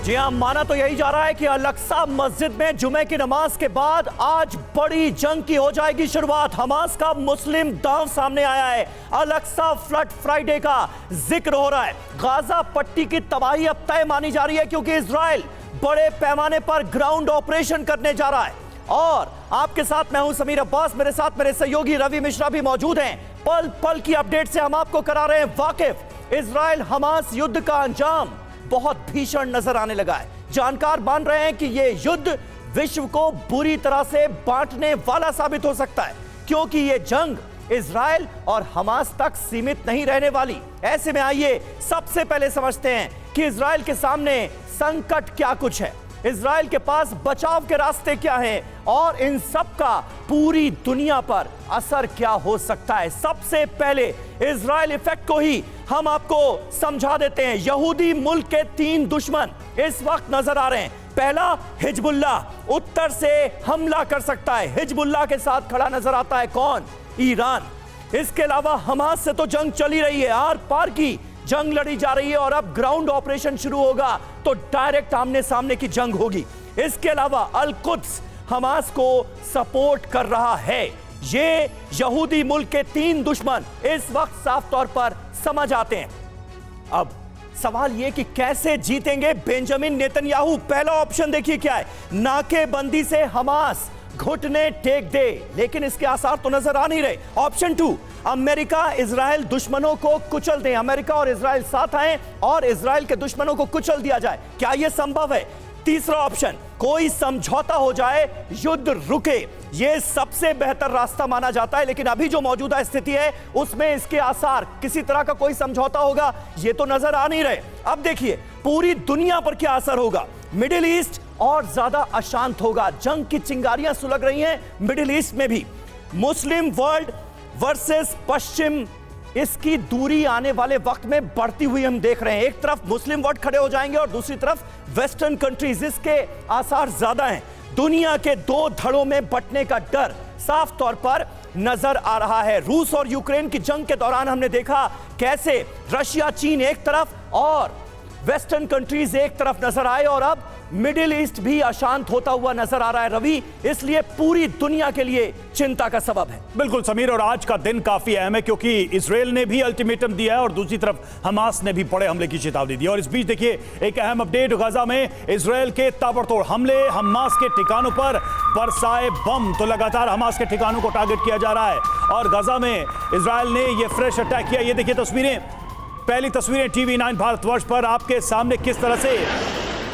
जी हां, माना तो यही जा रहा है कि अल-अक्सा मस्जिद में जुमे की नमाज के बाद आज बड़ी जंग की हो जाएगी शुरुआत। हमास का मुस्लिम दांव सामने आया है। अल-अक्सा फ्लड फ्राइडे का जिक्र हो रहा है। गाजा पट्टी की तबाही अब तय मानी जा रही है क्योंकि इजराइल बड़े पैमाने पर ग्राउंड ऑपरेशन करने जा रहा है। और आपके साथ मैं हूं समीर अब्बास, मेरे साथ मेरे सहयोगी रवि मिश्रा भी मौजूद हैं। पल पल की अपडेट से हम आपको करा रहे हैं वाकिफ। इजराइल हमास युद्ध का अंजाम बहुत भीषण नजर आने लगा है। जानकार मान रहे हैं कि यह युद्ध विश्व को बुरी तरह से बांटने वाला साबित हो सकता है, क्योंकि यह जंग इजराइल और हमास तक सीमित नहीं रहने वाली। ऐसे में आइए सबसे पहले समझते हैं कि इजराइल के सामने संकट क्या कुछ है, इजराइल के पास बचाव के रास्ते क्या हैं और इन सब का पूरी दुनिया पर असर क्या हो सकता है। सबसे पहले इजराइल इफेक्ट को ही हम आपको समझा देते हैं। यहूदी मुल्क के 3 दुश्मन इस वक्त नजर आ रहे हैं। पहला हिजबुल्लाह, उत्तर से हमला कर सकता है। हिजबुल्लाह के साथ खड़ा नजर आता है कौन? ईरान। इसके अलावा हमास से तो जंग चली रही है, आर पार की जंग लड़ी जा रही है और अब ग्राउंड ऑपरेशन शुरू होगा तो डायरेक्ट आमने सामने की जंग होगी। इसके अलावा अल कुद्स हमास को सपोर्ट कर रहा है। ये यहूदी मुल्क के 3 दुश्मन इस वक्त साफ तौर पर समझ आते हैं। अब सवाल यह कि कैसे जीतेंगे बेंजामिन नेतन्याहू। पहला ऑप्शन देखिए क्या है, नाकेबंदी से हमास घुटने टेक दे, लेकिन इसके आसार तो नजर आ नहीं रहे। ऑप्शन 2, अमेरिका इजराइल दुश्मनों को कुचल दे, अमेरिका और इजराइल साथ आए और इजराइल के दुश्मनों को कुचल दिया जाए। क्या यह संभव है? तीसरा ऑप्शन, कोई समझौता हो जाए, युद्ध रुके। यह सबसे बेहतर रास्ता माना जाता है, लेकिन अभी जो मौजूदा स्थिति है उसमें इसके आसार किसी तरह का कोई समझौता होगा यह तो नजर आ नहीं रहे। अब देखिए पूरी दुनिया पर क्या असर होगा। मिडिल ईस्ट और ज्यादा अशांत होगा। जंग की चिंगारियां सुलग रही हैं मिडिल ईस्ट में भी। मुस्लिम वर्ल्ड वर्सेस पश्चिम, इसकी दूरी आने वाले वक्त में बढ़ती हुई हम देख रहे हैं। एक तरफ मुस्लिम वर्ल्ड खड़े हो जाएंगे और दूसरी तरफ वेस्टर्न कंट्रीज, इसके आसार ज्यादा हैं। दुनिया के 2 धड़ों में बंटने का डर साफ तौर पर नजर आ रहा है। रूस और यूक्रेन की जंग के दौरान हमने देखा कैसे रशिया चीन एक तरफ और वेस्टर्न कंट्रीज एक तरफ नजर आए और अब मिडिल ईस्ट भी अशांत होता हुआ नजर आ रहा है रवि, इसलिए पूरी दुनिया के लिए चिंता का सबब है। बिल्कुल समीर, और आज का दिन काफी अहम है क्योंकि इजराइल ने भी अल्टीमेटम दिया है और दूसरी तरफ हमास ने भी बड़े हमले की चेतावनी दी। और इस बीच देखिए एक अहम अपडेट, गाजा में इजराइल के ताबड़तोड़ हमले, हमास के ठिकानों पर बरसाए बम। तो लगातार हमास के ठिकानों को टारगेट किया जा रहा है और गाजा में इजराइल ने यह फ्रेश अटैक किया। ये देखिए तस्वीरें, पहली तस्वीरें टीवी 9 भारतवर्ष पर आपके सामने किस तरह से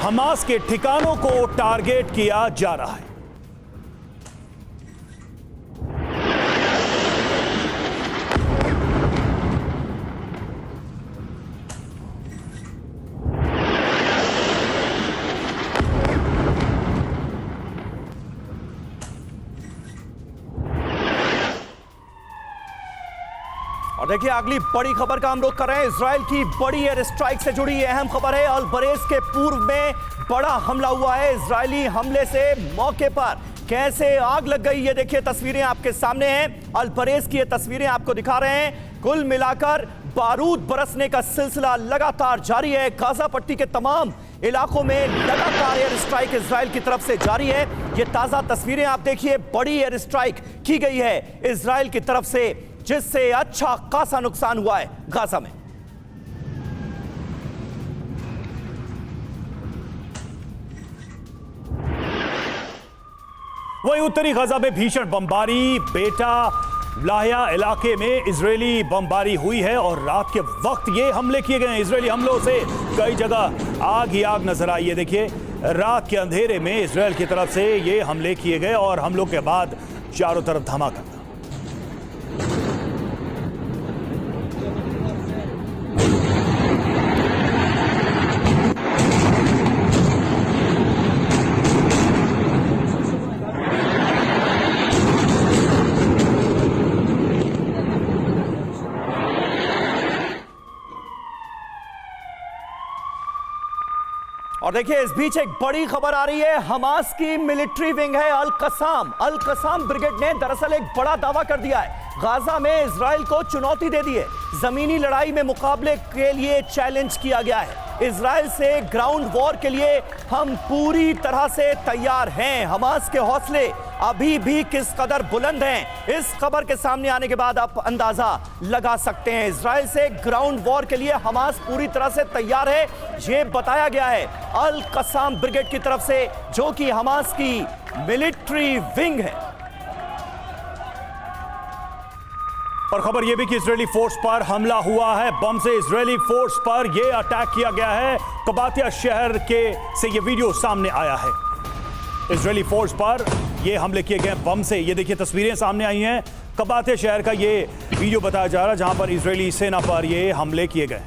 हमास के ठिकानों को टारगेट किया जा रहा है। और देखिए अगली बड़ी खबर का हम रुख कर रहे हैं। इजराइल की बड़ी एयर स्ट्राइक से जुड़ी अहम खबर है। अल बरेज के पूर्व में बड़ा हमला हुआ है। इजरायली हमले से मौके पर कैसे आग लग गई, ये देखिए तस्वीरें आपके सामने हैं। अल बरेज की ये तस्वीरें आपको दिखा रहे हैं। कुल मिलाकर बारूद बरसने का सिलसिला लगातार जारी है। गाजा पट्टी के तमाम इलाकों में लगातार एयर स्ट्राइक इजराइल की तरफ से जारी है। ये ताजा तस्वीरें आप देखिए, बड़ी एयर स्ट्राइक की गई है इजराइल की तरफ से, जिससे अच्छा खासा नुकसान हुआ है गाजा में। वही उत्तरी गाजा में भीषण बमबारी, बेटा लाहिया इलाके में इजरायली बमबारी हुई है और रात के वक्त ये हमले किए गए हैं। इजरायली हमलों से कई जगह आग ही आग नजर आई है। देखिए रात के अंधेरे में इजरायल की तरफ से ये हमले किए गए और हमलों के बाद चारों तरफ धमाका। और देखिए इस बीच एक बड़ी खबर आ रही है। हमास की मिलिट्री विंग है अल कसाम ब्रिगेड ने दरअसल एक बड़ा दावा कर दिया है। गाजा में इजराइल को चुनौती दे दी है। जमीनी लड़ाई में मुकाबले के लिए चैलेंज किया गया है। इजराइल से ग्राउंड वॉर के लिए हम पूरी तरह से तैयार हैं। हमास के हौसले अभी भी किस कदर बुलंद हैं, इस खबर के सामने आने के बाद आप अंदाजा लगा सकते हैं। इजराइल से ग्राउंड वॉर के लिए हमास पूरी तरह से तैयार है, ये बताया गया है अल कसाम ब्रिगेड की तरफ से, जो कि हमास की मिलिट्री विंग है। और खबर यह भी कि इजरायली फोर्स पर हमला हुआ है, बम से इजरायली फोर्स पर यह अटैक किया गया है। कबातिया शहर के से यह वीडियो सामने आया है। इजरायली फोर्स पर यह हमले किए गए बम से। ये देखिए तस्वीरें सामने आई हैं। कबातिया शहर का यह वीडियो बताया जा रहा है, जहां पर इजरायली सेना पर यह हमले किए गए।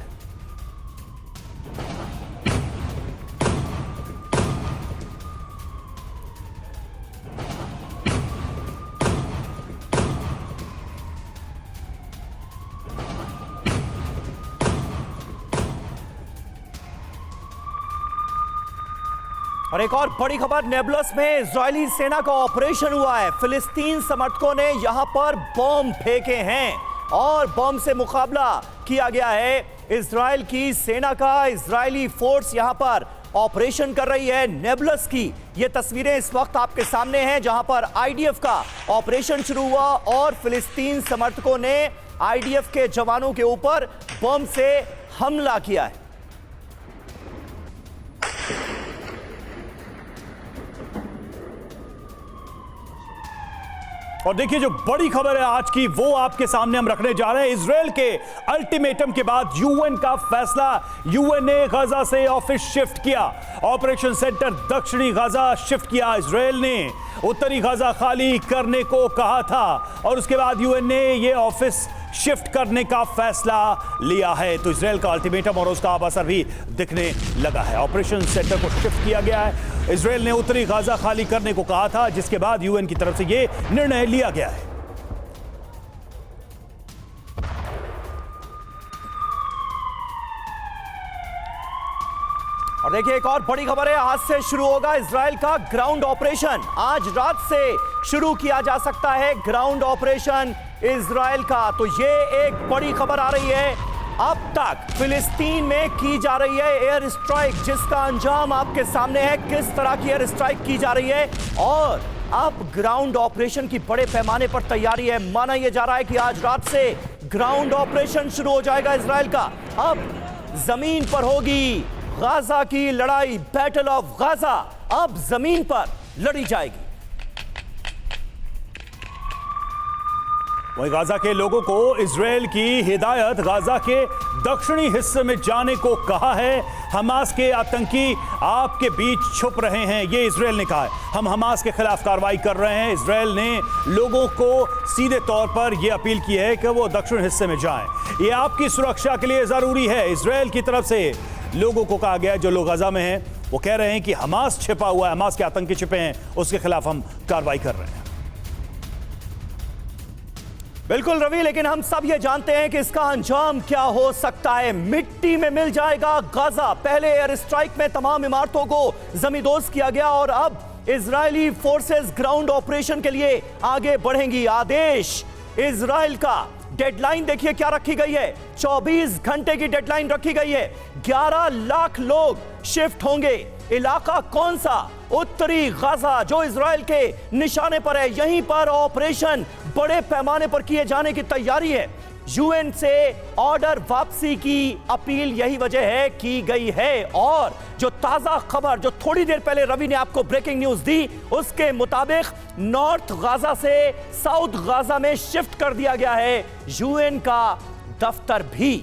और एक और बड़ी खबर, नेबलस में इजरायली सेना का ऑपरेशन हुआ है। फिलिस्तीन समर्थकों ने यहां पर बम फेंके हैं और बम से मुकाबला किया गया है। इजराइल की सेना का इजरायली फोर्स यहां पर ऑपरेशन कर रही है। नेबलस की ये तस्वीरें इस वक्त आपके सामने हैं, जहां पर आईडीएफ का ऑपरेशन शुरू हुआ और फिलिस्तीन समर्थकों ने आईडीएफ के जवानों के ऊपर बम से हमला किया है। और देखिए जो बड़ी खबर है आज की, वो आपके सामने हम रखने जा रहे हैं। इजराइल के अल्टीमेटम के बाद यूएन का फैसला, यूएन ने गाजा से ऑफिस शिफ्ट किया, ऑपरेशन सेंटर दक्षिणी गाजा शिफ्ट किया। इजराइल ने उत्तरी गाजा खाली करने को कहा था और उसके बाद यूएन ने यह ऑफिस शिफ्ट करने का फैसला लिया है। तो इजराइल का अल्टीमेटम और उसका अब असर भी दिखने लगा है। ऑपरेशन सेंटर को शिफ्ट किया गया है। इजराइल ने उत्तरी गाजा खाली करने को कहा था, जिसके बाद यूएन की तरफ से यह निर्णय लिया गया है। और देखिए एक और बड़ी खबर है, आज से शुरू होगा इजराइल का ग्राउंड ऑपरेशन। आज रात से शुरू किया जा सकता है ग्राउंड ऑपरेशन इजराइल का। तो ये एक बड़ी खबर आ रही है। अब तक फिलिस्तीन में की जा रही है एयर स्ट्राइक, जिसका अंजाम आपके सामने है। किस तरह की एयर स्ट्राइक की जा रही है और अब ग्राउंड ऑपरेशन की बड़े पैमाने पर तैयारी है। माना यह जा रहा है कि आज रात से ग्राउंड ऑपरेशन शुरू हो जाएगा इजराइल का। अब जमीन पर होगी गाजा की लड़ाई, बैटल ऑफ गाजा अब जमीन पर लड़ी जाएगी। वहीं गाजा के लोगों को इजराइल की हिदायत गाजा के दक्षिणी हिस्से में जाने को कहा है। हमास के आतंकी आपके बीच छुप रहे हैं, ये इजराइल ने कहा है। हम हमास के खिलाफ कार्रवाई कर रहे हैं। इजराइल ने लोगों को सीधे तौर पर यह अपील की है कि वो दक्षिण हिस्से में जाएं। ये आपकी सुरक्षा के लिए जरूरी है। इजराइल की तरफ से लोगों को कहा गया, जो लोग गाजा में हैं वो कह रहे हैं कि हमास छिपा हुआ है, हमास के आतंकी छिपे हैं, उसके खिलाफ हम कार्रवाई कर रहे हैं। बिल्कुल रवि, लेकिन हम सब ये जानते हैं कि इसका अंजाम क्या हो सकता है। मिट्टी में मिल जाएगा गाजा। पहले एयर स्ट्राइक में तमाम इमारतों को जमींदोज किया गया और अब इजरायली फोर्सेस ग्राउंड ऑपरेशन के लिए आगे बढ़ेंगी। आदेश इजराइल का, डेडलाइन देखिए क्या रखी गई है, 24 घंटे की डेडलाइन रखी गई है। 11 लाख लोग शिफ्ट होंगे। इलाका कौन सा? उत्तरी गाजा, जो इजराइल के निशाने पर है। यहीं पर ऑपरेशन बड़े पैमाने पर किए जाने की तैयारी है। यूएन से ऑर्डर वापसी की अपील यही वजह है की गई है। और जो ताजा खबर जो थोड़ी देर पहले रवि ने आपको ब्रेकिंग न्यूज दी, उसके मुताबिक नॉर्थ गाजा से साउथ गाजा में शिफ्ट कर दिया गया है यूएन का दफ्तर भी।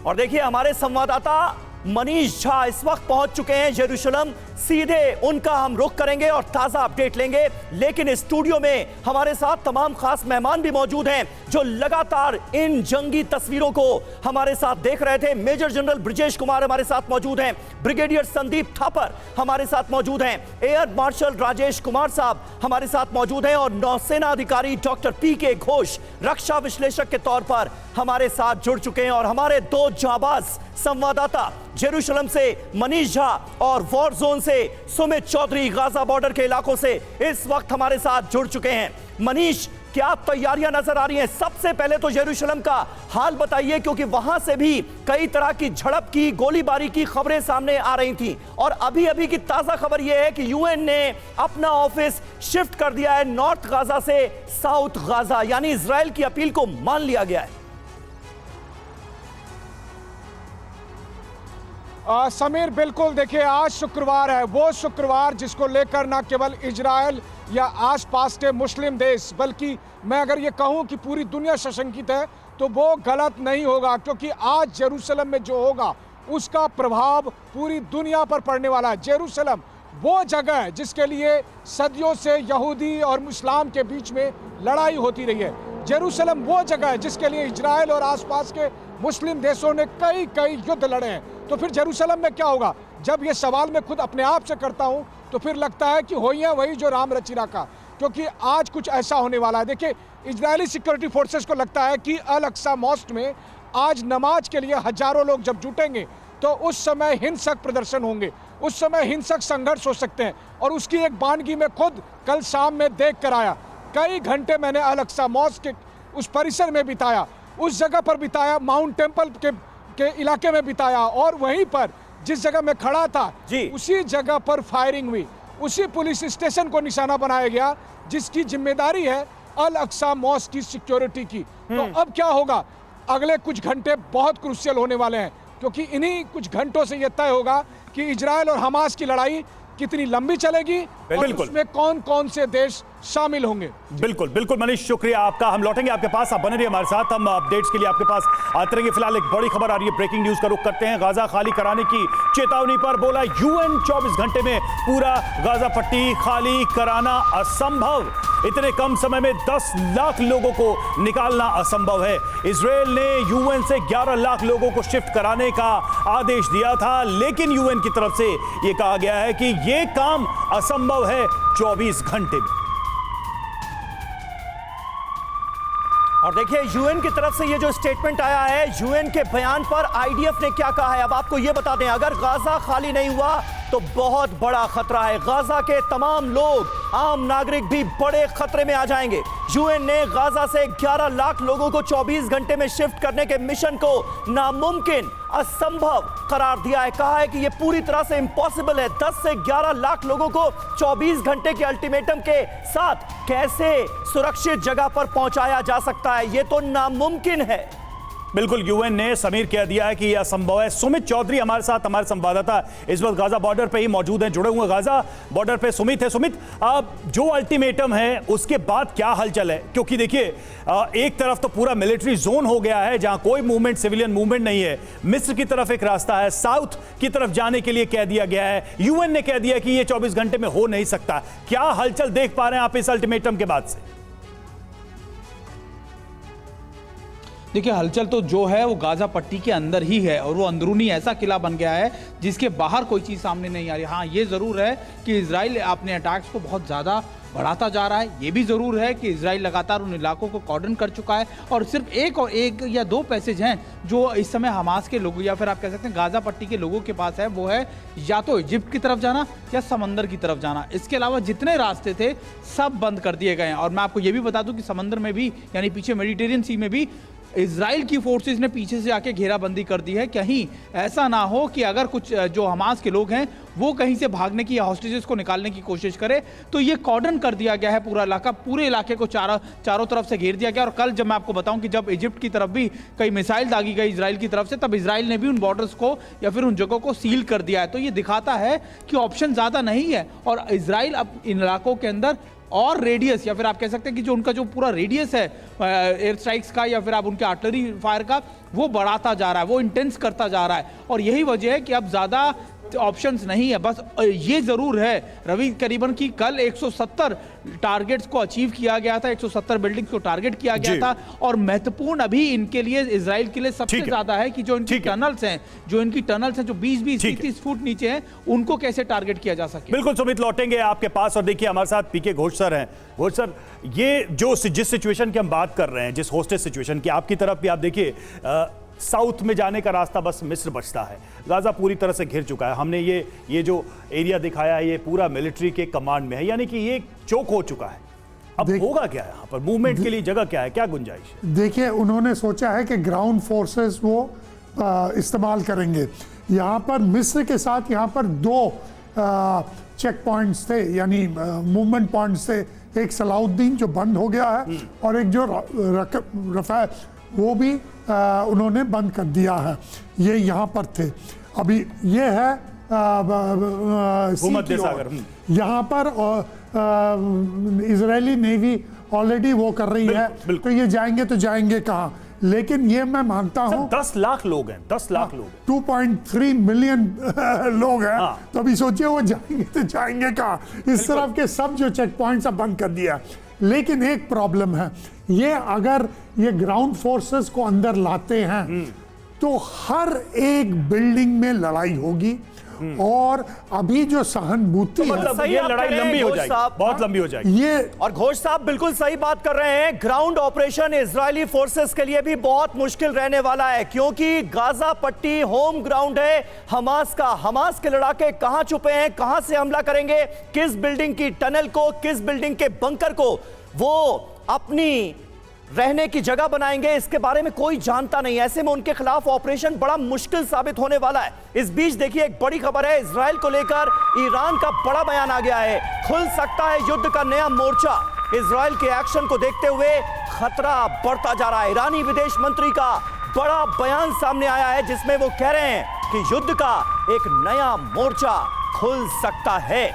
और देखिए हमारे संवाददाता मनीष झा इस वक्त पहुंच चुके हैं यरूशलेम। सीधे उनका हम रुख करेंगे और ताजा अपडेट लेंगे। लेकिन स्टूडियो में हमारे साथ तमाम खास मेहमान भी मौजूद हैं, जो लगातार इन जंगी तस्वीरों को हमारे साथ देख रहे थे। मेजर जनरल ब्रिजेश कुमार हमारे साथ मौजूद हैं, ब्रिगेडियर संदीप थापर हमारे साथ मौजूद हैं, एयर मार्शल राजेश कुमार साहब हमारे साथ मौजूद हैं और नौसेना अधिकारी डॉक्टर पीके घोष रक्षा विश्लेषक के तौर पर हमारे साथ जुड़ चुके हैं। और हमारे दो जाबाज संवाददाता जेरूशलेम से मनीष झा और वॉर जोन से सुमित चौधरी गाजा बॉर्डर के इलाकों से इस वक्त हमारे साथ जुड़ चुके हैं। मनीष, क्या तैयारियां नजर आ रही हैं? सबसे पहले तो यरूशलेम का हाल बताइए, क्योंकि वहां से भी कई तरह की झड़प की, गोलीबारी की खबरें सामने आ रही थी। और अभी अभी की ताजा खबर यह है कि यूएन ने अपना ऑफिस शिफ्ट कर दिया है नॉर्थ गाजा से साउथ गाजा, यानी इजराइल की अपील को मान लिया गया है। समीर, बिल्कुल देखिए, आज शुक्रवार है, वो शुक्रवार जिसको लेकर ना केवल इजराइल या आसपास के मुस्लिम देश, बल्कि मैं अगर ये कहूं कि पूरी दुनिया सशंकित है तो वो गलत नहीं होगा, क्योंकि आज यरूशलेम में जो होगा उसका प्रभाव पूरी दुनिया पर पड़ने वाला है। यरूशलेम वो जगह है जिसके लिए सदियों से यहूदी और इस्लाम के बीच में लड़ाई होती रही है। यरूशलेम वो जगह है जिसके लिए इजराइल और आसपास के मुस्लिम देशों ने कई युद्ध लड़े हैं। तो फिर यरूशलेम में क्या होगा? जब ये सवाल मैं खुद अपने आप से करता हूं तो फिर लगता है कि होइए वही जो राम रचीरा का, क्योंकि आज कुछ ऐसा होने वाला है। देखिए, इजरायली सिक्योरिटी फोर्सेस को लगता है कि अल अक्सा मॉस्क में आज नमाज के लिए हजारों लोग जब जुटेंगे तो उस समय हिंसक प्रदर्शन होंगे, उस समय हिंसक संघर्ष हो सकते हैं। और उसकी एक बानगी मैं खुद कल शाम में देख कर आया। कई घंटे मैंने अल अक्सा मॉस्क के उस परिसर में बिताया, उस जगह पर बिताया, माउंट टेम्पल के इलाके में बिताया, और वहीं पर जिस जगह मैं खड़ा था उसी जगह पर फायरिंग हुई, उसी पुलिस स्टेशन को निशाना बनाया गया जिसकी जिम्मेदारी है अल अक्सा मॉस्क की सिक्योरिटी की। तो अब क्या होगा? अगले कुछ घंटे बहुत क्रूशियल होने वाले हैं, क्योंकि इन्हीं कुछ घंटों से यह तय होगा कि इजराइल और हमास की लड़ाई कितनी लंबी चलेगी और उसमें कौन कौन से देश शामिल होंगे। बिल्कुल बिल्कुल मनीष, शुक्रिया आपका। हम लौटेंगे आपके पास, आप बने रहिए हमारे साथ, हम अपडेट्स के लिए आपके पास आते रहेंगे। फिलहाल एक बड़ी खबर आ रही है, ब्रेकिंग न्यूज का रुख करते हैं। गाजा खाली कराने की चेतावनी पर बोला यूएन 24 घंटे में पूरा गाजा पट्टी खाली कराना असंभव। इतने कम समय में 10 लाख लोगों को निकालना असंभव है। इजराइल ने यूएन से 11 लाख लोगों को शिफ्ट कराने का आदेश दिया था, लेकिन यूएन की तरफ से यह कहा गया है कि यह काम असंभव है 24 घंटे में। और देखिए, यूएन की तरफ से ये जो स्टेटमेंट आया है, यूएन के बयान पर आईडीएफ ने क्या कहा है, अब आपको ये बता दें। अगर गाजा खाली नहीं हुआ तो बहुत बड़ा खतरा है, गाजा के तमाम लोग, आम नागरिक भी बड़े खतरे में आ जाएंगे। यूएन ने गाजा से 11 लाख लोगों को 24 घंटे में शिफ्ट करने के मिशन को नामुमकिन, असंभव करार दिया है। कहा है कि यह पूरी तरह से इम्पॉसिबल है। 10 से 11 लाख लोगों को 24 घंटे के अल्टीमेटम के साथ कैसे सुरक्षित जगह पर पहुंचाया जा सकता है? यह तो नामुमकिन है। बिल्कुल, यूएन ने समीर कह दिया है कि यह असंभव है। सुमित चौधरी हमारे साथ, हमारे संवाददाता इस वक्त गाजा बॉर्डर पे ही मौजूद हैं, जुड़े हुए गाजा बॉर्डर पे सुमित है। सुमित, जो अल्टीमेटम है उसके बाद क्या हलचल है? क्योंकि देखिए, एक तरफ तो पूरा मिलिट्री जोन हो गया है जहां कोई मूवमेंट, सिविलियन मूवमेंट नहीं है। मिस्र की तरफ एक रास्ता है, साउथ की तरफ जाने के लिए कह दिया गया है। यूएन ने कह दिया कि यह 24 घंटे में हो नहीं सकता। क्या हलचल देख पा रहे हैं आप इस अल्टीमेटम के बाद से? देखिए, हलचल तो जो है वो गाजा पट्टी के अंदर ही है, और वो अंदरूनी ऐसा किला बन गया है जिसके बाहर कोई चीज़ सामने नहीं आ रही। हाँ, ये ज़रूर है कि इजराइल अपने अटैक्स को बहुत ज़्यादा बढ़ाता जा रहा है। ये भी ज़रूर है कि इजराइल लगातार उन इलाकों को कॉर्डन कर चुका है, और सिर्फ एक या दो पैसेज हैं जो इस समय हमास के लोगों, या फिर आप कह सकते हैं गाजा पट्टी के लोगों के पास है। वो है या तो इजिप्ट की तरफ जाना या समंदर की तरफ जाना। इसके अलावा जितने रास्ते थे सब बंद कर दिए गए हैं। और मैं आपको ये भी बता दूं कि समंदर में भी, यानी पीछे मेडिटेरियन सी में भी इजराइल की फोर्सेस ने पीछे से आके घेराबंदी कर दी है। कहीं ऐसा ना हो कि अगर कुछ जो हमास के लोग हैं वो कहीं से भागने की या हॉस्टेजेस को निकालने की कोशिश करे, तो ये कॉर्डन कर दिया गया है पूरा इलाका। पूरे इलाके को चारों तरफ से घेर दिया गया। और कल जब मैं आपको बताऊं कि जब इजिप्ट की तरफ भी कई मिसाइल दागी गई इजराइल की तरफ से, तब इजराइल ने भी उन बॉर्डर्स को या फिर उन जगहों को सील कर दिया है। तो ये दिखाता है कि ऑप्शन ज़्यादा नहीं है, और इजराइल अब इन इलाकों के अंदर और रेडियस, या फिर आप कह सकते हैं कि जो उनका जो पूरा रेडियस है एयर स्ट्राइक्स का या फिर आप उनके आर्टिलरी फायर का, वो बढ़ाता जा रहा है, वो इंटेंस करता जा रहा है। और यही वजह है कि अब ज़्यादा ऑप्शंस नहीं है। बस ये ज़रूर है रवि, करीबन कि कल 170 टारगेट्स को अचीव किया गया था, 170 बिल्डिंग्स को टारगेट किया गया था। और महत्वपूर्ण अभी इनके लिए, इजराइल के लिए सबसे ज़्यादा है कि जो इनकी टनल्स हैं, जो 20-20, 30 फुट नीचे हैं, उनको कैसे टारगेट किया जा सके। बिल्कुल सुमित, लौटेंगे आपके पास। और देखिए, हमारे साथ पीके घोष सर हैं। घोष सर, ये जो जिस सिचुएशन की हम बात कर रहे हैं, जिस होस्टेज सिचुएशन की, आपकी तरफ भी आप देखिए, साउथ में जाने का रास्ता बस मिस्र बचता है। गाजा पूरी तरह से घिर चुका है। हमने ये जो एरिया दिखाया है, ये पूरा मिलिट्री के कमांड में है, यानी कि ये चोक हो चुका है। अब होगा क्या है यहाँ पर? मूवमेंट के लिए जगह क्या है, क्या गुंजाइश है? देखिए, उन्होंने सोचा है कि ग्राउंड फोर्सेस वो इस्तेमाल करेंगे। यहाँ पर मिस्र के साथ यहाँ पर 2 चेक पॉइंट्स थे, यानी मूवमेंट पॉइंट्स थे। एक सलाउद्दीन जो बंद हो गया है और एक जो रफा वो भी उन्होंने बंद कर दिया है। ये यहाँ पर थे। अभी ये है भूमध्य सागर। यहाँ पर इजरायली नेवी ऑलरेडी वो कर रही है। तो ये जाएंगे तो जाएंगे कहाँ? लेकिन ये मैं मानता हूँ 10 लाख लोग हैं, 10 लाख लोग हैं। 2.3 मिलियन लोग हैं। हाँ। तो अभी सोचिए वो जाएंगे तो जाएंगे कहाँ? इस तरफ के सब जो चेक पॉइंट्स अब बंद कर दिया। लेकिन एक प्रॉब्लम है, ये अगर ये ग्राउंड फोर्सेस को अंदर लाते हैं तो हर एक बिल्डिंग में लड़ाई होगी। और अभी जो सहानुभूति है, मतलब सही ये आप लड़ाई कह रहे हैं, लंबी हो घोष जाएगी, साहब। बहुत लंबी हो जाएगी। ये और घोष साहब बिल्कुल सही बात कर रहे हैं। ग्राउंड ऑपरेशन इजरायली फोर्सेस के लिए भी बहुत मुश्किल रहने वाला है, क्योंकि गाजा पट्टी होम ग्राउंड है हमास का। हमास के लड़ाके कहां छुपे हैं, कहां से हमला करेंगे, किस बिल्डिंग की टनल को, किस बिल्डिंग के बंकर को वो अपनी रहने की जगह बनाएंगे, इसके बारे में कोई जानता नहीं। ऐसे में उनके खिलाफ ऑपरेशन बड़ा मुश्किल साबित होने वाला है। इस बीच देखिए, एक बड़ी खबर है, इजराइल को लेकर ईरान का बड़ा बयान आ गया है। खुल सकता है युद्ध का नया मोर्चा। इजराइल के एक्शन को देखते हुए खतरा बढ़ता जा रहा है। ईरानी विदेश मंत्री का बड़ा बयान सामने आया है, जिसमें वो कह रहे हैं कि युद्ध का एक नया मोर्चा खुल सकता है।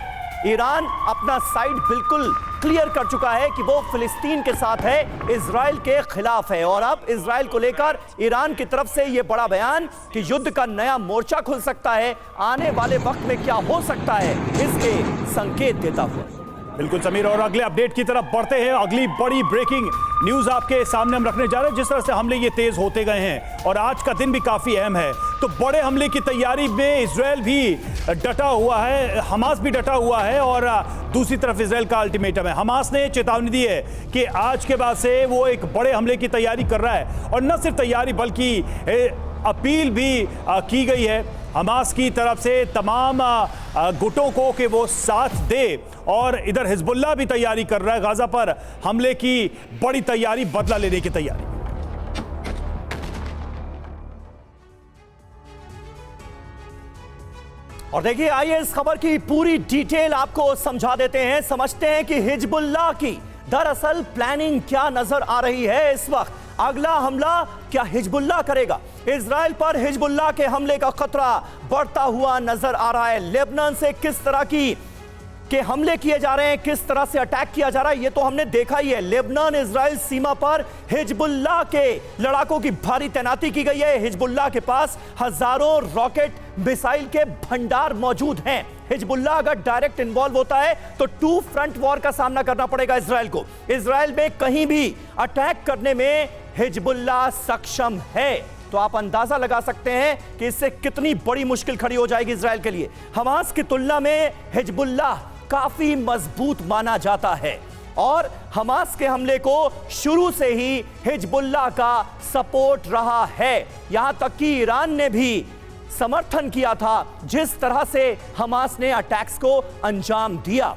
ईरान अपना साइड बिल्कुल क्लियर कर चुका है कि वो फिलिस्तीन के साथ है, इजराइल के खिलाफ है। और अब इजराइल को लेकर ईरान की तरफ से यह बड़ा बयान कि युद्ध का नया मोर्चा खुल सकता है, आने वाले वक्त में क्या हो सकता है, इसके संकेत देता हुआ। बिल्कुल समीर, और अगले अपडेट की तरफ बढ़ते हैं। अगली बड़ी ब्रेकिंग न्यूज आपके सामने हम रखने जा रहे हैं। जिस तरह से हमले ये तेज होते गए हैं और आज का दिन भी काफी अहम है, तो बड़े हमले की तैयारी में इजराइल भी डटा हुआ है, हमास भी डटा हुआ है। और दूसरी तरफ इजराइल का अल्टीमेटम है। हमास ने चेतावनी दी है कि आज के बाद से वो एक बड़े हमले की तैयारी कर रहा है, और न सिर्फ तैयारी बल्कि अपील भी की गई है हमास की तरफ से तमाम गुटों को कि वो साथ दे। और इधर हिजबुल्लाह भी तैयारी कर रहा है, गाजा पर हमले की बड़ी तैयारी, बदला लेने की तैयारी। और देखिए, आइए इस खबर की पूरी डिटेल आपको समझा देते हैं। समझते हैं कि हिजबुल्लाह की दरअसल प्लानिंग क्या नजर आ रही है इस वक्त। अगला हमला क्या हिजबुल्लाह करेगा? इजराइल पर हिजबुल्लाह के हमले का खतरा बढ़ता हुआ नजर आ रहा है। लेबनान से किस तरह के हमले किए जा रहे हैं, किस तरह से अटैक किया जा रहा है, ये तो हमने देखा ही है। लेबनान इजराइल सीमा पर हिजबुल्लाह के लड़ाकों की भारी तैनाती की गई है। हिजबुल्लाह के पास हजारों रॉकेट मिसाइल के भंडार मौजूद हैं। हिजबुल्लाह अगर डायरेक्ट इन्वॉल्व होता है तो 2 फ्रंट वॉर का सामना करना पड़ेगा इजराइल को। इजराइल में कहीं भी अटैक करने में हिजबुल्लाह सक्षम है, तो आप अंदाजा लगा सकते हैं कि इससे कितनी बड़ी मुश्किल खड़ी हो जाएगी इजराइल के लिए। हमास की तुलना में हिजबुल्लाह काफी मजबूत माना जाता है, और हमास के हमले को शुरू से ही हिजबुल्लाह का सपोर्ट रहा है। यहां तक कि ईरान ने भी समर्थन किया था जिस तरह से हमास ने अटैक्स को अंजाम दिया।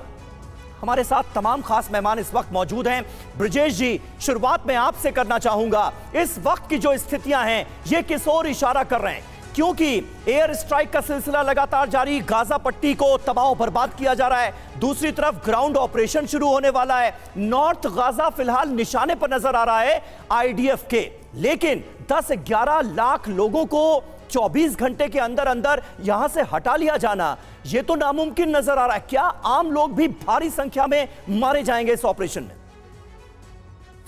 हमारे साथ तमाम खास मेहमान इस वक्त मौजूद हैं। ब्रजेश जी, शुरुआत में आपसे करना चाहूंगा, इस वक्त की जो स्थितियां हैं ये किस ओर इशारा कर रहे हैं? क्योंकि एयर स्ट्राइक का सिलसिला लगातार जारी, गाजा पट्टी को तबाह बर्बाद किया जा रहा है, दूसरी तरफ ग्राउंड ऑपरेशन शुरू होने वाला है। नॉर्थ गाजा फिलहाल निशाने पर नजर आ रहा है आईडीएफ के, लेकिन 10-11 लाख लोगों को 24 घंटे के अंदर अंदर यहां से हटा लिया जाना, यह तो नामुमकिन नजर आ रहा है। क्या आम लोग भी भारी संख्या में मारे जाएंगे इस ऑपरेशन में?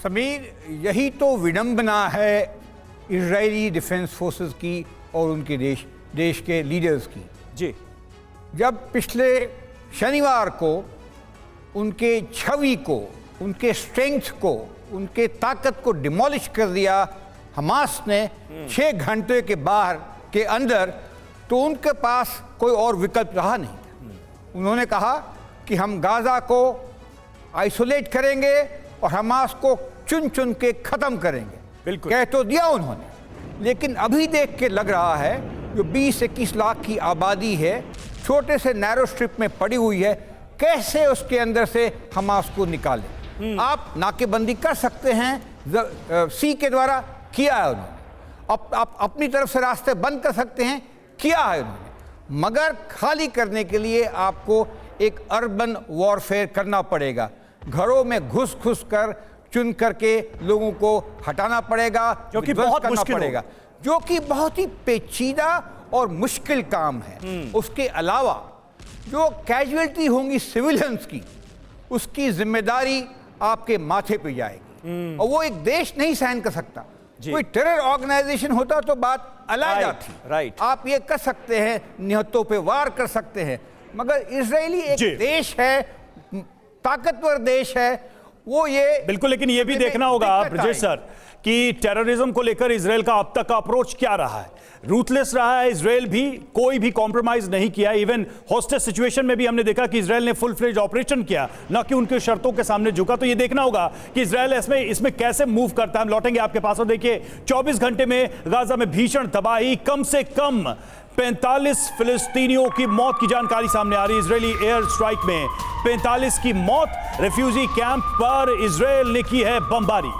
समीर, यही तो विडंबना है इजरायली डिफेंस फोर्सेस की और उनके देश के लीडर्स की। जी, जब पिछले शनिवार को उनके छवि को, उनके स्ट्रेंथ को, उनके ताकत को डिमोलिश कर दिया हमास ने 6 घंटे के के अंदर, तो उनके पास कोई और विकल्प रहा नहीं। उन्होंने कहा कि हम गाजा को आइसोलेट करेंगे और हमास को चुन चुन के ख़त्म करेंगे। बिल्कुल कह तो दिया उन्होंने, लेकिन अभी देख के लग रहा है जो 20-21 लाख की आबादी है, छोटे से नैरो स्ट्रिप में पड़ी हुई है, कैसे उसके अंदर से हमास को निकाले। आप नाकेबंदी कर सकते हैं, सी के द्वारा किया है उन्होंने। आप अपनी तरफ से रास्ते बंद कर सकते हैं, किया है उन्होंने। मगर खाली करने के लिए आपको एक अर्बन वॉरफेयर करना पड़ेगा। घरों में घुस कर चुन करके लोगों को हटाना पड़ेगा, जो कि विध्वंस बहुत करना मुश्किल पड़ेगा, जो कि बहुत ही पेचीदा और मुश्किल काम है। उसके अलावा जो कैजुअलिटी होंगी सिविलियंस की, उसकी जिम्मेदारी आपके माथे पे जाएगी और वो एक देश नहीं सहन कर सकता। कोई टेरर ऑर्गेनाइजेशन होता तो बात अलग थी, राइट। आप ये कर सकते हैं, निहत्तों पे वार कर सकते हैं, मगर इजरायली एक देश है, ताकतवर देश है, वो ये बिल्कुल। लेकिन ये भी देखना होगा ब्रजेश सर कि टेररिज्म को लेकर इजराइल का अब तक का अप्रोच क्या रहा है। रूथलेस रहा है इजराइल भी, कोई भी कॉम्प्रोमाइज नहीं किया। इवन हॉस्टेज सिचुएशन में भी हमने देखा कि इजराइल ने फुल फ्लेज ऑपरेशन किया, ना कि उनके शर्तों के सामने झुका। तो ये देखना होगा कि इजराइल इसमें कैसे मूव करता है। हम लौटेंगे आपके पास और देखिए 24 घंटे में गाजा में भीषण तबाही, कम से कम 45 फिलिस्तीनियों की मौत की जानकारी सामने आ रही है। इजरायली एयर स्ट्राइक में 45 की मौत, रिफ्यूजी कैंप पर इजराइल ने की है बमबारी।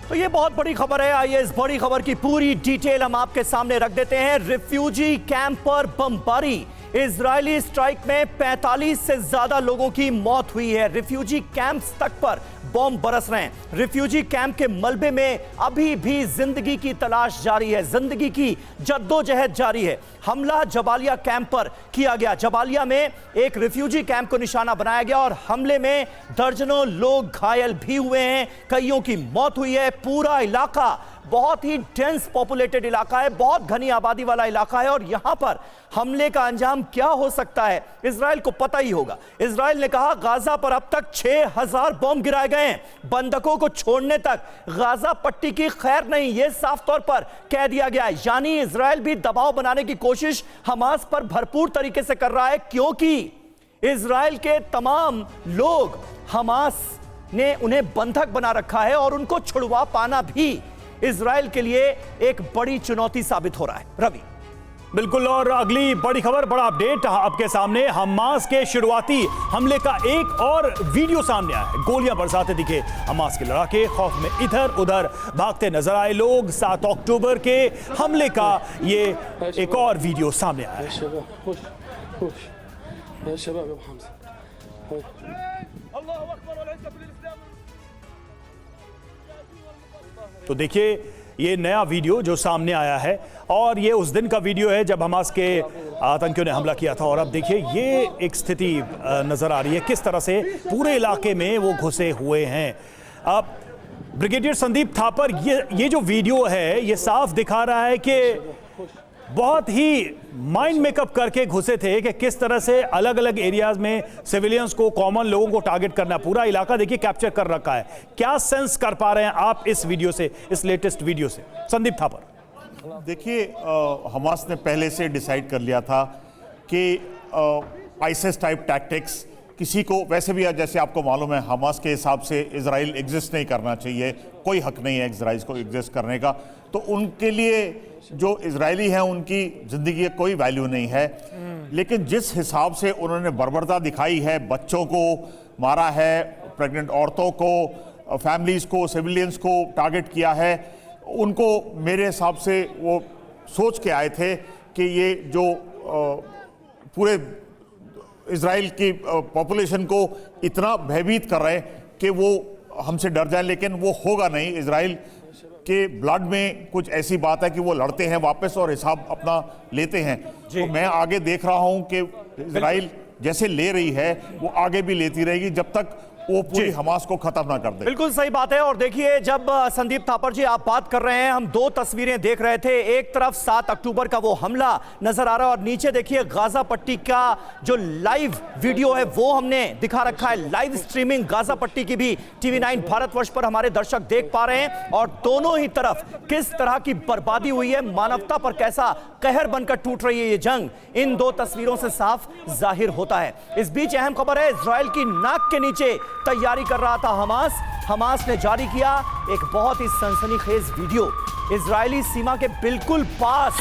तो ये बहुत बड़ी खबर है। आइए इस बड़ी खबर की पूरी डिटेल हम आपके सामने रख देते हैं। रिफ्यूजी कैंप पर बमबारी, इजरायली स्ट्राइक में 45 से ज्यादा लोगों की मौत हुई है। रिफ्यूजी कैंप्स तक पर बॉम्ब बरस रहे हैं। रिफ्यूजी कैंप के मलबे में अभी भी जिंदगी की तलाश जारी है, जिंदगी की जद्दोजहद जारी है। हमला जबालिया कैंप पर किया गया। जबालिया में एक रिफ्यूजी कैंप को निशाना बनाया गया और हमले में दर्जनों लोग घायल भी हुए हैं, कईयों की मौत हुई है। पूरा इलाका बहुत ही डेंस पॉपुलेटेड इलाका है, बहुत घनी आबादी वाला इलाका है और यहां पर हमले का अंजाम क्या हो सकता है इजराइल को पता ही होगा। इजराइल ने कहा गाजा पर अब तक 6000 बम गिराए गए हैं। बंधकों को छोड़ने तक गाजा पट्टी की खैर नहीं, यह साफ तौर पर कह दिया गया है। यानी इजराइल भी दबाव बनाने की कोशिश हमास पर भरपूर तरीके से कर रहा है, क्योंकि इजराइल के तमाम लोग हमास ने उन्हें बंधक बना रखा है और उनको छुड़वा पाना भी इजराइल के लिए एक बड़ी चुनौती साबित हो रहा है। रवि बिल्कुल। और अगली बड़ी खबर, बड़ा अपडेट आपके सामने। हमास के शुरुआती हमले का एक और वीडियो सामने आया है। गोलियां बरसाते दिखे हमास के लड़ाके, खौफ में इधर उधर भागते नजर आए लोग। 7 अक्टूबर के हमले का ये एक और वीडियो सामने आया है। तो देखिए ये नया वीडियो जो सामने आया है और ये उस दिन का वीडियो है जब हमास के आतंकियों ने हमला किया था। और अब देखिए ये एक स्थिति नजर आ रही है, किस तरह से पूरे इलाके में वो घुसे हुए हैं। अब ब्रिगेडियर संदीप थापर, ये जो वीडियो है ये साफ दिखा रहा है कि बहुत ही माइंड मेकअप करके घुसे थे कि किस तरह से अलग अलग एरियाज में सिविलियंस को, कॉमन लोगों को टारगेट करना। पूरा इलाका देखिए कैप्चर कर रखा है। क्या सेंस कर पा रहे हैं आप इस वीडियो से, इस लेटेस्ट वीडियो से? संदीप थापर देखिए, हमास ने पहले से डिसाइड कर लिया था कि आईएसआईएस टाइप टैक्टिक्स किसी को, वैसे भी जैसे आपको मालूम है हमास के हिसाब से इजराइल एग्जिस्ट नहीं करना चाहिए, कोई हक नहीं है इजराइल को एग्जिस्ट करने का। तो उनके लिए जो इजरायली हैं उनकी ज़िंदगी की कोई वैल्यू नहीं है। लेकिन जिस हिसाब से उन्होंने बर्बरता दिखाई है, बच्चों को मारा है, प्रेग्नेंट औरतों को, फैमिलीज़ को, सिविलियंस को टारगेट किया है, उनको मेरे हिसाब से वो सोच के आए थे कि ये जो पूरे इजराइल की पॉपुलेशन को इतना भयभीत कर रहे हैं कि वो हमसे डर जाए। लेकिन वो होगा नहीं। इजराइल के ब्लड में कुछ ऐसी बात है कि वो लड़ते हैं वापस और हिसाब अपना लेते हैं। तो मैं आगे देख रहा हूं कि इजराइल जैसे ले रही है वो आगे भी लेती रहेगी जब तक वो पूरी हमास को खत्म ना कर दे। बिल्कुल सही बात है। और देखिए, जब संदीप थापर जी आप बात कर रहे हैं, हम दो तस्वीरें देख रहे थे। एक तरफ 7 अक्टूबर का वो हमला नजर आ रहा है और नीचे देखिए गाजा पट्टी का जो लाइव वीडियो है वो हमने दिखा रखा है। लाइव स्ट्रीमिंग गाजा पट्टी की भी TV9 भारतवर्ष पर हमारे दर्शक देख पा रहे हैं और दोनों ही तरफ किस तरह की बर्बादी हुई है, मानवता पर कैसा कहर बनकर टूट रही है ये जंग, इन दो तस्वीरों से साफ जाहिर होता है। इस बीच अहम खबर है, इजराइल की नाक के नीचे तैयारी कर रहा था हमास ने जारी किया एक बहुत ही सनसनीखेज वीडियो। इजरायली सीमा के बिल्कुल पास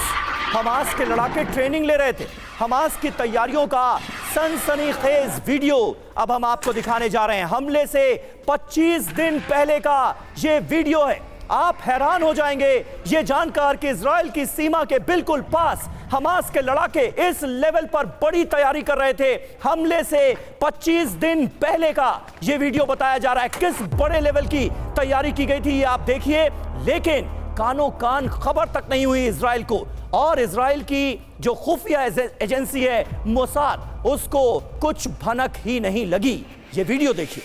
हमास के लड़ाके ट्रेनिंग ले रहे थे। हमास की तैयारियों का सनसनीखेज वीडियो अब हम आपको दिखाने जा रहे हैं। हमले से 25 दिन पहले का यह वीडियो है। आप हैरान हो जाएंगे यह जानकर कि इजराइल की सीमा के बिल्कुल पास हमास के लड़ाके इस लेवल पर बड़ी तैयारी कर रहे थे। हमले से 25 दिन पहले का यह वीडियो बताया जा रहा है। किस बड़े लेवल की तैयारी की गई थी ये आप देखिए, लेकिन कानों कान खबर तक नहीं हुई इजराइल को। और इजराइल की जो खुफिया एजेंसी है मोसाद, उसको कुछ भनक ही नहीं लगी। ये वीडियो देखिए।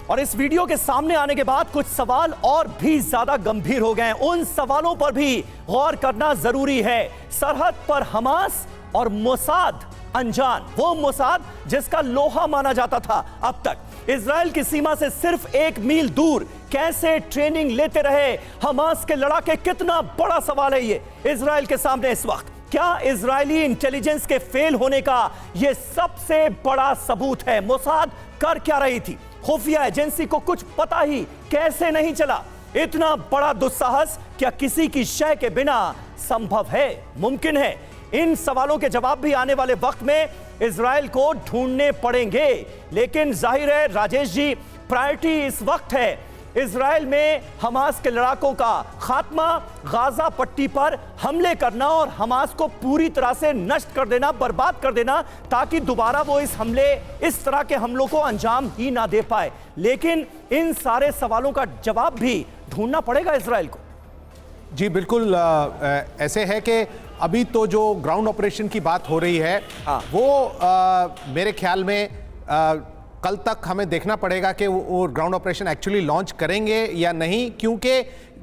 और इस वीडियो के सामने आने के बाद कुछ सवाल और भी ज्यादा गंभीर हो गए। उन सवालों पर भी गौर करना जरूरी है। सरहद पर हमास और मोसाद अनजान, वो मोसाद जिसका लोहा माना जाता था अब तक, इजराइल की सीमा से सिर्फ 1 मील दूर कैसे ट्रेनिंग लेते रहे हमास के लड़ाके? कितना बड़ा सवाल है ये इजराइल के सामने इस वक्त। क्या इजरायली इंटेलिजेंस के फेल होने का यह सबसे बड़ा सबूत है? मोसाद कर क्या रही थी? खुफिया एजेंसी को कुछ पता ही कैसे नहीं चला? इतना बड़ा दुस्साहस क्या किसी की शय के बिना संभव है, मुमकिन है? इन सवालों के जवाब भी आने वाले वक्त में इजराइल को ढूंढने पड़ेंगे। लेकिन जाहिर है राजेश जी, प्रायोरिटी इस वक्त है इजराइल में हमास के लड़ाकों का खात्मा, गाजा पट्टी पर हमले करना और हमास को पूरी तरह से नष्ट कर देना, बर्बाद कर देना, ताकि दोबारा वो इस तरह के हमलों को अंजाम ही ना दे पाए। लेकिन इन सारे सवालों का जवाब भी ढूंढना पड़ेगा इजराइल को। जी बिल्कुल, ऐसे है कि अभी तो जो ग्राउंड ऑपरेशन की बात हो रही है वो मेरे ख्याल में कल तक हमें देखना पड़ेगा कि वो ग्राउंड ऑपरेशन एक्चुअली लॉन्च करेंगे या नहीं, क्योंकि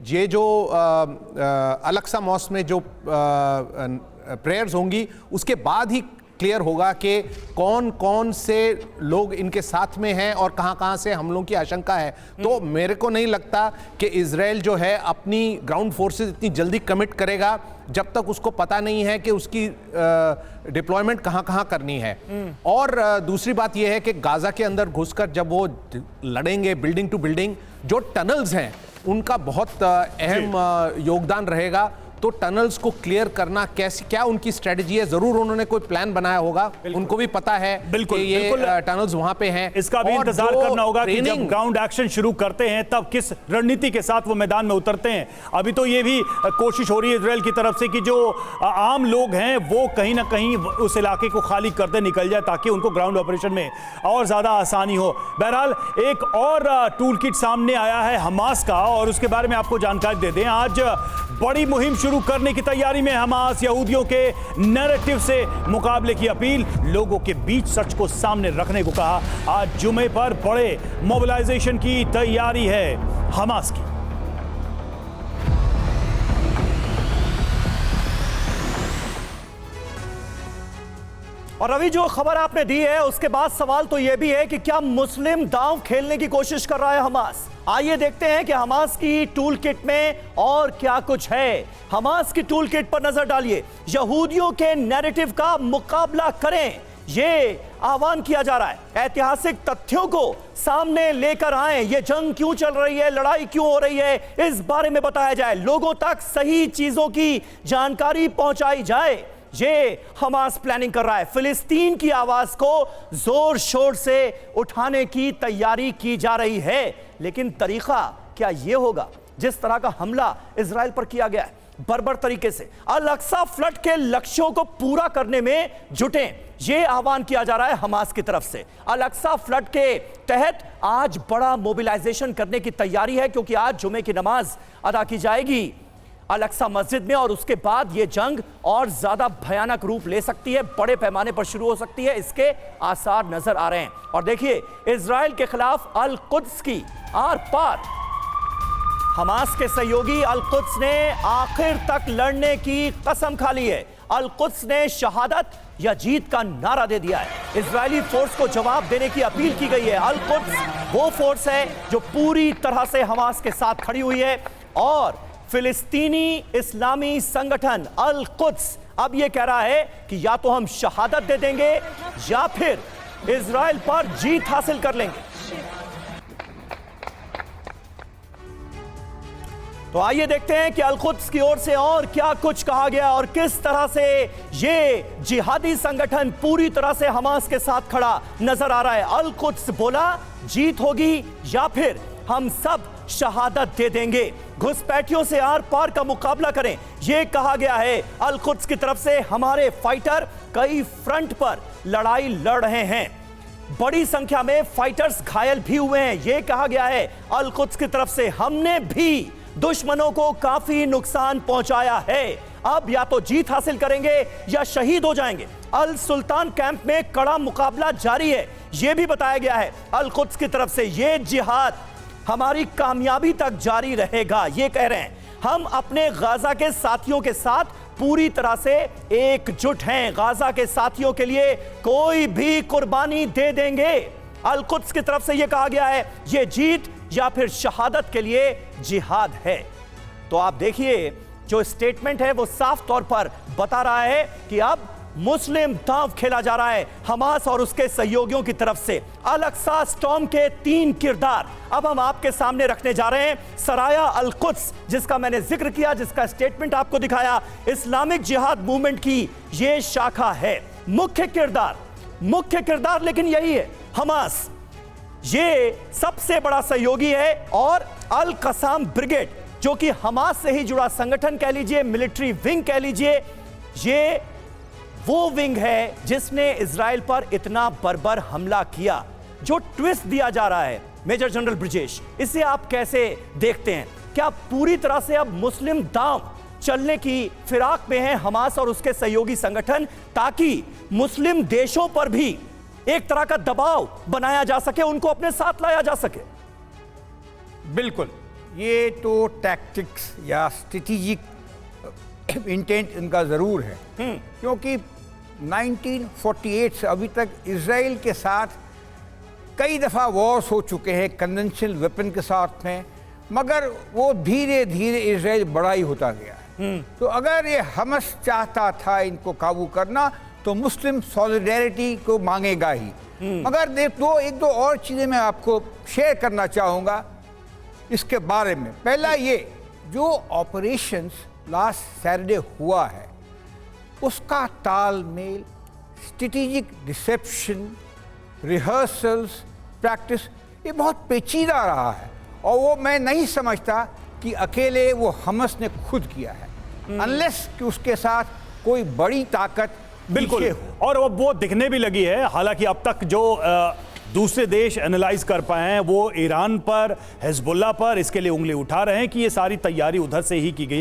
ये जो अल-अक्सा मॉस्क में जो प्रेयर्स होंगी उसके बाद ही क्लियर होगा कि कौन कौन से लोग इनके साथ में हैं और कहां कहां से हमलों की आशंका है। तो मेरे को नहीं लगता कि इजराइल जो है अपनी ग्राउंड फोर्सेस इतनी जल्दी कमिट करेगा जब तक उसको पता नहीं है कि उसकी डिप्लॉयमेंट कहां कहां करनी है। और दूसरी बात यह है कि गाजा के अंदर घुसकर जब वो लड़ेंगे बिल्डिंग टू बिल्डिंग, जो टनल्स हैं उनका बहुत अहम योगदान रहेगा। तो टनल्स को क्लियर करना कैसी, क्या उनकी स्ट्रेटजी है? जरूर उन्होंने कोई प्लान बनाया होगा, उनको भी पता है कि ये टनल्स वहां पे हैं। इसका भी इंतजार करना होगा कि जब ग्राउंड एक्शन शुरू करते हैं तब किस रणनीति के साथ वो मैदान में उतरते हैं। अभी तो ये भी कोशिश हो रही है इजराइल की तरफ से कि जो आम लोग हैं वो कहीं ना कहीं उस इलाके को खाली करते निकल जाए ताकि उनको ग्राउंड ऑपरेशन में और ज्यादा आसानी हो। बहरहाल एक और टूल किट सामने आया है हमास का, और उसके बारे में आपको जानकारी दे दें। आज बड़ी मुहिम शुरू करने की तैयारी में हमास। यहूदियों के नैरेटिव से मुकाबले की अपील, लोगों के बीच सच को सामने रखने को कहा। आज जुमे पर बड़े मोबिलाइजेशन की तैयारी है हमास की। और अभी जो खबर आपने दी है उसके बाद सवाल तो यह भी है कि क्या मुस्लिम दांव खेलने की कोशिश कर रहा है हमास? आइए देखते हैं कि हमास की टूल किट में और क्या कुछ है। हमास की टूल किट पर नजर डालिए। यहूदियों के नैरेटिव का मुकाबला करें, ये आह्वान किया जा रहा है। ऐतिहासिक तथ्यों को सामने लेकर आए, ये जंग क्यों चल रही है, लड़ाई क्यों हो रही है, इस बारे में बताया जाए, लोगों तक सही चीजों की जानकारी पहुंचाई जाए। ये हमास प्लानिंग कर रहा है। फिलिस्तीन की आवाज को जोर शोर से उठाने की तैयारी की जा रही है। लेकिन तरीका क्या ये होगा जिस तरह का हमला इजराइल पर किया गया है, बर्बर तरीके से? अल-अक्सा फ्लड के लक्ष्यों को पूरा करने में जुटें, यह आह्वान किया जा रहा है हमास की तरफ से। अल-अक्सा फ्लड के तहत आज बड़ा मोबिलाइजेशन करने की तैयारी है, क्योंकि आज जुमे की नमाज अदा की जाएगी अल-अक्सा मस्जिद में, और उसके बाद यह जंग और ज्यादा भयानक रूप ले सकती है, बड़े पैमाने पर शुरू हो सकती है। इसके आसार नजर आ रहे हैं। और देखिए, इजराइल के खिलाफ अल-कुद्स की आर पार हमास के सहयोगी अल-कुद्स ने आखिर तक लड़ने की कसम खा ली है। अल-कुद्स ने शहादत या जीत का नारा दे दिया है। इजरायली फोर्स को जवाब देने की अपील की गई है। अल-कुद्स वो फोर्स है जो पूरी तरह से हमास के साथ खड़ी हुई है, और फिलिस्तीनी इस्लामी संगठन अल-कुद्स अब यह कह रहा है कि या तो हम शहादत दे देंगे या फिर इजराइल पर जीत हासिल कर लेंगे। तो आइए देखते हैं कि अल-कुद्स की ओर से और क्या कुछ कहा गया और किस तरह से ये जिहादी संगठन पूरी तरह से हमास के साथ खड़ा नजर आ रहा है। अल-कुद्स बोला जीत होगी या फिर हम सब शहादत दे देंगे, घुसपैठियों से आर पार का मुकाबला करें, यह कहा गया है। अल-कुद्स की तरफ से हमारे फाइटर कई फ्रंट पर लड़ाई लड़ रहे हैं, बड़ी संख्या में फाइटर्स घायल भी हुए हैं, यह कहा गया है। अल-कुद्स की तरफ से हमने भी दुश्मनों को काफी नुकसान पहुंचाया है, अब या तो जीत हासिल करेंगे या शहीद हो जाएंगे। अल सुल्तान कैंप में कड़ा मुकाबला जारी है, यह भी बताया गया है। अल-कुद्स की तरफ से यह जिहाद हमारी कामयाबी तक जारी रहेगा, यह कह रहे हैं। हम अपने गाजा के साथियों के साथ पूरी तरह से एकजुट हैं, गाजा के साथियों के लिए कोई भी कुर्बानी दे देंगे। अल-कुद्स की तरफ से यह कहा गया है यह जीत या फिर शहादत के लिए जिहाद है। तो आप देखिए जो स्टेटमेंट है वो साफ तौर पर बता रहा है कि अब मुस्लिम दांव खेला जा रहा है हमास और उसके सहयोगियों की तरफ से। अल-अक्सा स्टॉर्म के 3 किरदार अब हम आपके सामने रखने जा रहे हैं। सराया अल-कुद्स जिसका मैंने जिक्र किया, जिसका स्टेटमेंट आपको दिखाया, इस्लामिक जिहाद मूवमेंट की यह शाखा है। मुख्य किरदार लेकिन यही है, हमास ये सबसे बड़ा सहयोगी है। और अल कसाम ब्रिगेड जो कि हमास से ही जुड़ा संगठन कह लीजिए, मिलिट्री विंग कह लीजिए, ये वो विंग है जिसने इजराइल पर इतना बर्बर हमला किया। जो ट्विस्ट दिया जा रहा है मेजर जनरल ब्रिजेश, इसे आप कैसे देखते हैं? क्या पूरी तरह से अब मुस्लिम दांव चलने की फिराक में है हमास और उसके सहयोगी संगठन, ताकि मुस्लिम देशों पर भी एक तरह का दबाव बनाया जा सके, उनको अपने साथ लाया जा सके? बिल्कुल, ये तो टैक्टिक्स या स्ट्रेटेजिक इंटेंट इनका ज़रूर है, क्योंकि 1948 से अभी तक इजराइल के साथ कई दफ़ा वॉर्स हो चुके हैं कन्वेंशनल वेपन के साथ में, मगर वो धीरे धीरे इजराइल बड़ा ही होता गया। तो अगर ये हमास चाहता था इनको काबू करना तो मुस्लिम सॉलिडेरिटी को मांगेगा ही। मगर एक दो और चीज़ें मैं आपको शेयर करना चाहूँगा इसके बारे में। पहला ये, जो ऑपरेशंस लास्ट सैटरडे हुआ है उसका तालमेल, स्ट्रेटेजिक डिसेप्शन, रिहर्सल्स, प्रैक्टिस, ये बहुत पेचीदा रहा है। और वो मैं नहीं समझता कि अकेले वो हमास ने खुद किया है, अनलेस कि उसके साथ कोई बड़ी ताकत बिल्कुल, और अब वो दिखने भी लगी है। हालांकि अब तक जो दूसरे देश एनालाइज कर पाए हैं वो ईरान पर, हिजबुल्लाह पर इसके लिए उंगली उठा रहे हैं कि ये सारी तैयारी उधर से ही की गई।